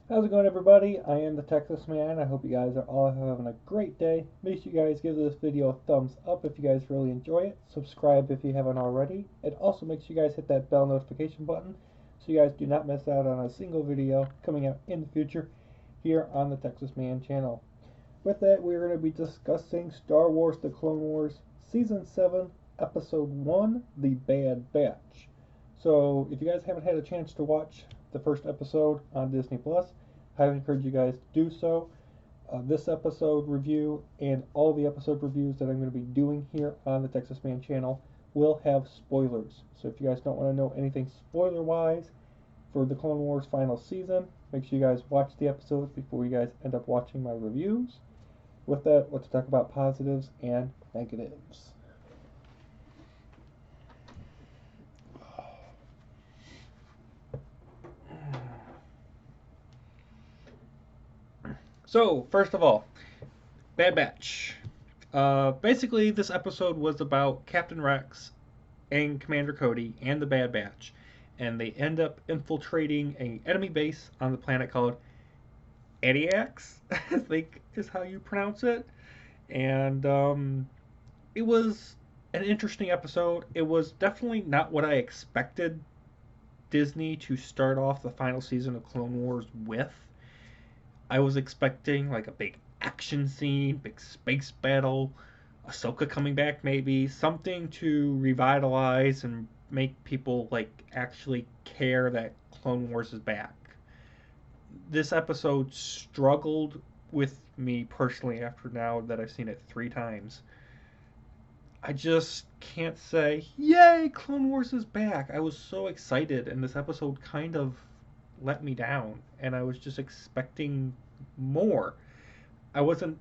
How's it going, everybody? I am the Texas Man. I hope you guys are all having a great day. Make sure you guys give this video a thumbs up if you guys really enjoy it. Subscribe if you haven't already. And also make sure you guys hit that bell notification button so you guys do not miss out on a single video coming out in the future here on the Texas Man channel. With that, we're going to be discussing Star Wars The Clone Wars Season 7, Episode 1, The Bad Batch. So, if you guys haven't had a chance to watch the first episode on Disney Plus, I highly encourage you guys to do so. This episode review and all the episode reviews that I'm going to be doing here on the Texas Man channel will have spoilers. So if you guys don't want to know anything spoiler-wise for the Clone Wars final season, make sure you guys watch the episodes before you guys end up watching my reviews. With that, let's talk about positives and negatives. So, first of all, Bad Batch. Basically, this episode was about Captain Rex and Commander Cody and the Bad Batch, and they end up infiltrating an enemy base on the planet called Adiax, I think is how you pronounce it. And it was an interesting episode. It was definitely not what I expected Disney to start off the final season of Clone Wars with. I was expecting like a big action scene, big space battle, Ahsoka coming back maybe, something to revitalize and make people like actually care that Clone Wars is back. This episode struggled with me personally after now that I've seen it 3 times. I just can't say, yay, Clone Wars is back. I was so excited, and this episode kind of let me down, and I was just expecting more. I wasn't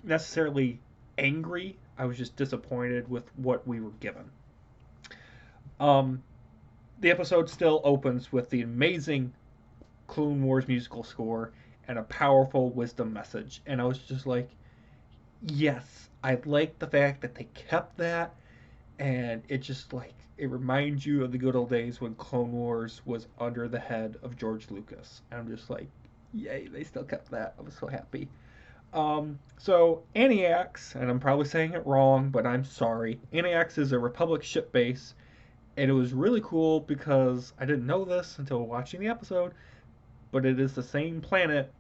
necessarily angry, I was just disappointed with what we were given. Um, the episode still opens with the amazing Clone Wars musical score and a powerful wisdom message, and I was just like, yes, I like the fact that they kept that, and it just like it reminds you of the good old days when Clone Wars was under the head of George Lucas. And I'm just like, yay, they still kept that. I was so happy. So Aniax, and I'm probably saying it wrong, but I'm sorry. Aniax is a Republic ship base, and it was really cool because I didn't know this until watching the episode, but it is the same planet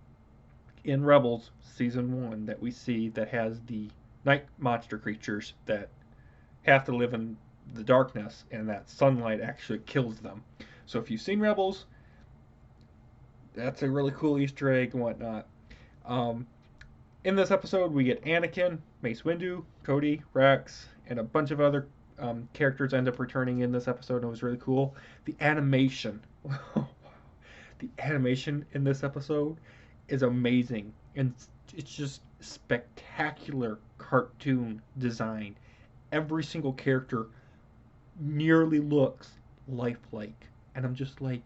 in Rebels season 1 that we see that has the night monster creatures that have to live in the darkness, and that sunlight actually kills them. So if you've seen Rebels, that's a really cool Easter egg and whatnot. Um, in this episode, we get Anakin, Mace Windu, Cody, Rex, and a bunch of other characters end up returning in this episode, and it was really cool. The animation, the animation in this episode is amazing, and it's just spectacular cartoon design. Every single character nearly looks lifelike, and I'm just like,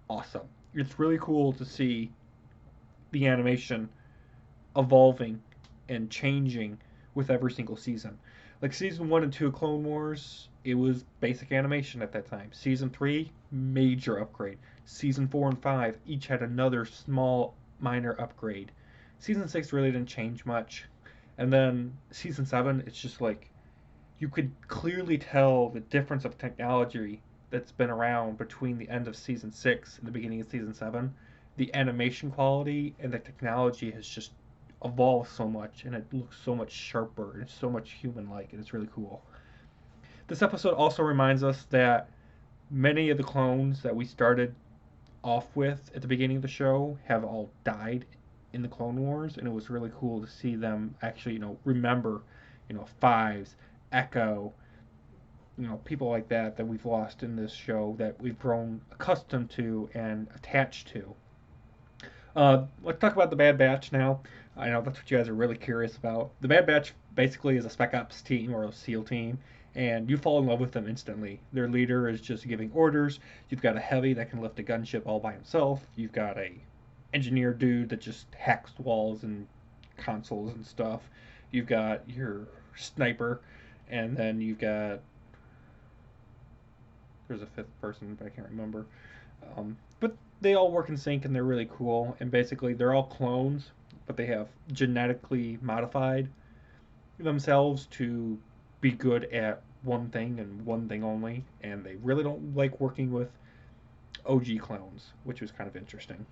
awesome. It's really cool to see the animation evolving and changing with every single season. Like season 1 and 2 of Clone Wars, it was basic animation at that time. Season 3, major upgrade. Season 4 and 5 each had another small minor upgrade. Season 6 really didn't change much. And then season 7, it's just like you could clearly tell the difference of technology that's been around between the end of season 6 and the beginning of season 7. The animation quality and the technology has just evolved so much, and it looks so much sharper and so much human like, and it's really cool. This episode also reminds us that many of the clones that we started off with at the beginning of the show have all died in the Clone Wars, and it was really cool to see them actually, remember, Fives, Echo, people like that we've lost in this show that we've grown accustomed to and attached to. Let's talk about the Bad Batch now. I know that's what you guys are really curious about. The Bad Batch basically is a Spec Ops team or a SEAL team, and you fall in love with them instantly. Their leader is just giving orders. You've got a heavy that can lift a gunship all by himself. You've got a engineer dude that just hacks walls and consoles and stuff. You've got your sniper, and then you've got There's a fifth person, but I can't remember. But they all work in sync and they're really cool. And basically, they're all clones, but they have genetically modified themselves to be good at one thing and one thing only. And they really don't like working with OG clones, which was kind of interesting.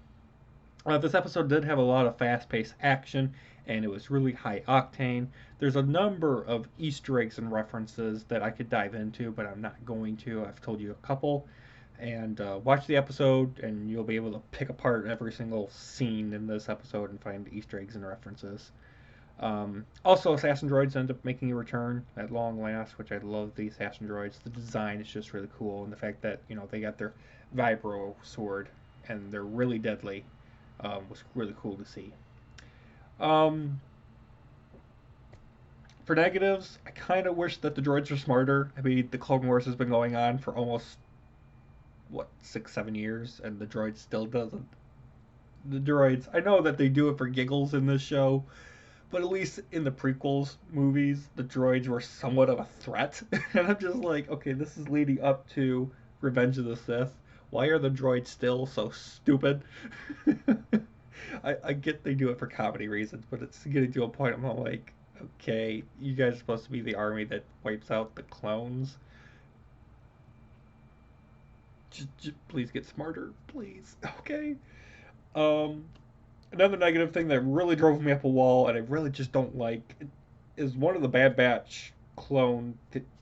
This episode did have a lot of fast paced action and it was really high octane. There's a number of Easter eggs and references that I could dive into, but I'm not going to. I've told you a couple. And watch the episode, and you'll be able to pick apart every single scene in this episode and find Easter eggs and references. Also, Assassin Droids end up making a return at long last, which I love the Assassin Droids. The design is just really cool, and the fact that they got their vibro sword and they're really deadly was really cool to see. Um, for negatives, I kind of wish that the droids were smarter. I mean, the Clone Wars has been going on for almost 6-7 years, and the droid still doesn't. The droids, I know that they do it for giggles in this show, but at least in the prequels movies, the droids were somewhat of a threat. And I'm just like, okay, this is leading up to Revenge of the Sith. Why are the droids still so stupid? I get they do it for comedy reasons, but it's getting to a point I'm like, okay, you guys are supposed to be the army that wipes out the clones. Just please get smarter, please. Okay. Um, Another negative thing that really drove me up a wall, and I really just don't like, is one of the Bad Batch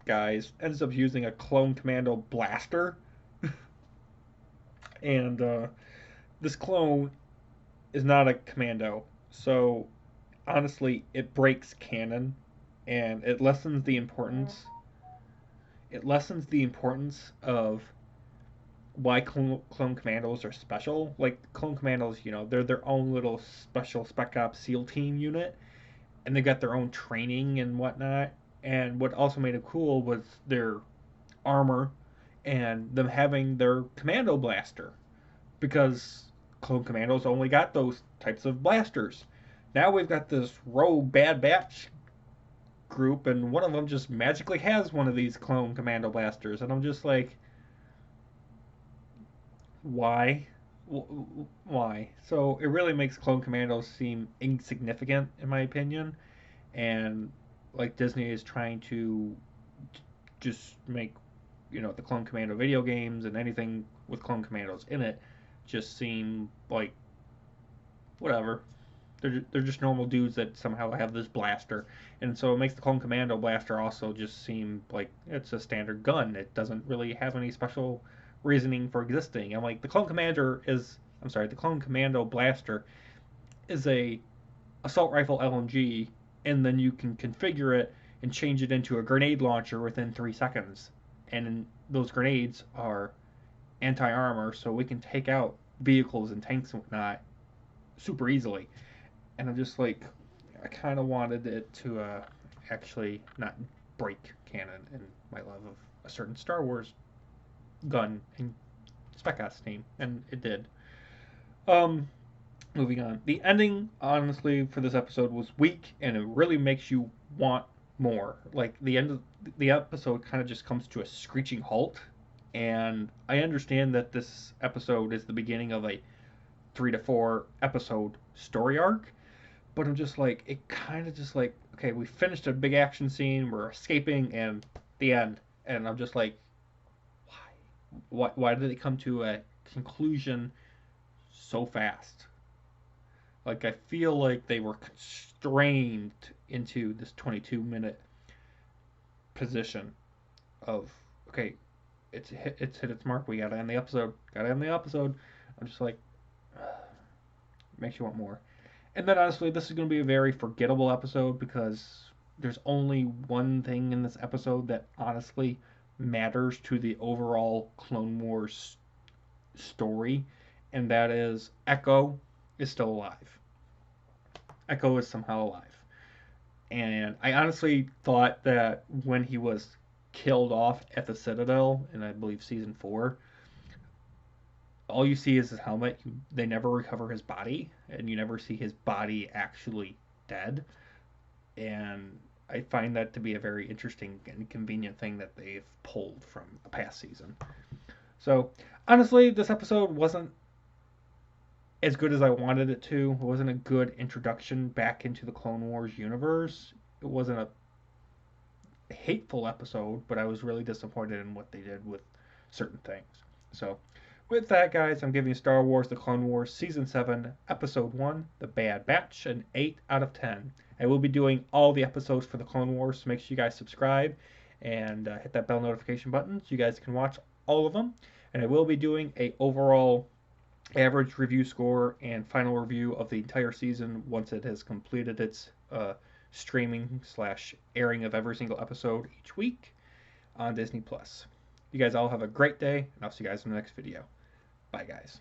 guys ends up using a clone commando blaster, and this clone is not a commando. So honestly, it breaks canon, and it lessens the importance. It lessens the importance of why clone commandos are special. Like clone commandos, they're their own little special spec ops SEAL team unit, and they got their own training and whatnot. And what also made it cool was their armor and them having their commando blaster, because clone commandos only got those types of blasters. Now we've got this rogue Bad Batch group, and one of them just magically has one of these clone commando blasters, and I'm just like, why? Why? So it really makes Clone Commandos seem insignificant, in my opinion, and like Disney is trying to just make the Clone Commando video games and anything with Clone Commandos in it just seem like whatever. They're just normal dudes that somehow have this blaster, and so it makes the Clone Commando blaster also just seem like it's a standard gun. It doesn't really have any special reasoning for existing. I'm like, the Clone Commando blaster is a assault rifle LMG, and then you can configure it and change it into a grenade launcher within 3 seconds. And those grenades are anti-armor, so we can take out vehicles and tanks and whatnot super easily. And I'm just like, I kind of wanted it to actually not break canon in my love of a certain Star Wars gun and Spec Ops team, and it did. Um, Moving on. The ending, honestly, for this episode was weak, and it really makes you want more. Like the end of the episode kind of just comes to a screeching halt, and I understand that this episode is the beginning of a 3 to 4 episode story arc, but I'm just like, it kind of just like, okay, we finished a big action scene, we're escaping, and the end, and I'm just like, why did it come to a conclusion so fast? Like I feel like they were constrained into this 22-minute position of, okay, it's hit its mark. We gotta end the episode. Gotta end the episode. I'm just like, makes you want more. And then honestly, this is gonna be a very forgettable episode because there's only one thing in this episode that honestly matters to the overall Clone Wars story, and that is Echo is still alive. Echo is somehow alive. And I honestly thought that when he was killed off at the Citadel in, I believe, season 4, all you see is his helmet. They never recover his body, and you never see his body actually dead. And I find that to be a very interesting and convenient thing that they've pulled from a past season. So, honestly, this episode wasn't as good as I wanted it to. It wasn't a good introduction back into the Clone Wars universe. It wasn't a hateful episode, but I was really disappointed in what they did with certain things. So, with that, guys, I'm giving Star Wars The Clone Wars Season 7, Episode 1, The Bad Batch, an 8 out of 10. I will be doing all the episodes for The Clone Wars, so make sure you guys subscribe and hit that bell notification button so you guys can watch all of them. And I will be doing a overall average review score and final review of the entire season once it has completed its streaming slash airing of every single episode each week on Disney Plus. You guys all have a great day, and I'll see you guys in the next video. Bye, guys.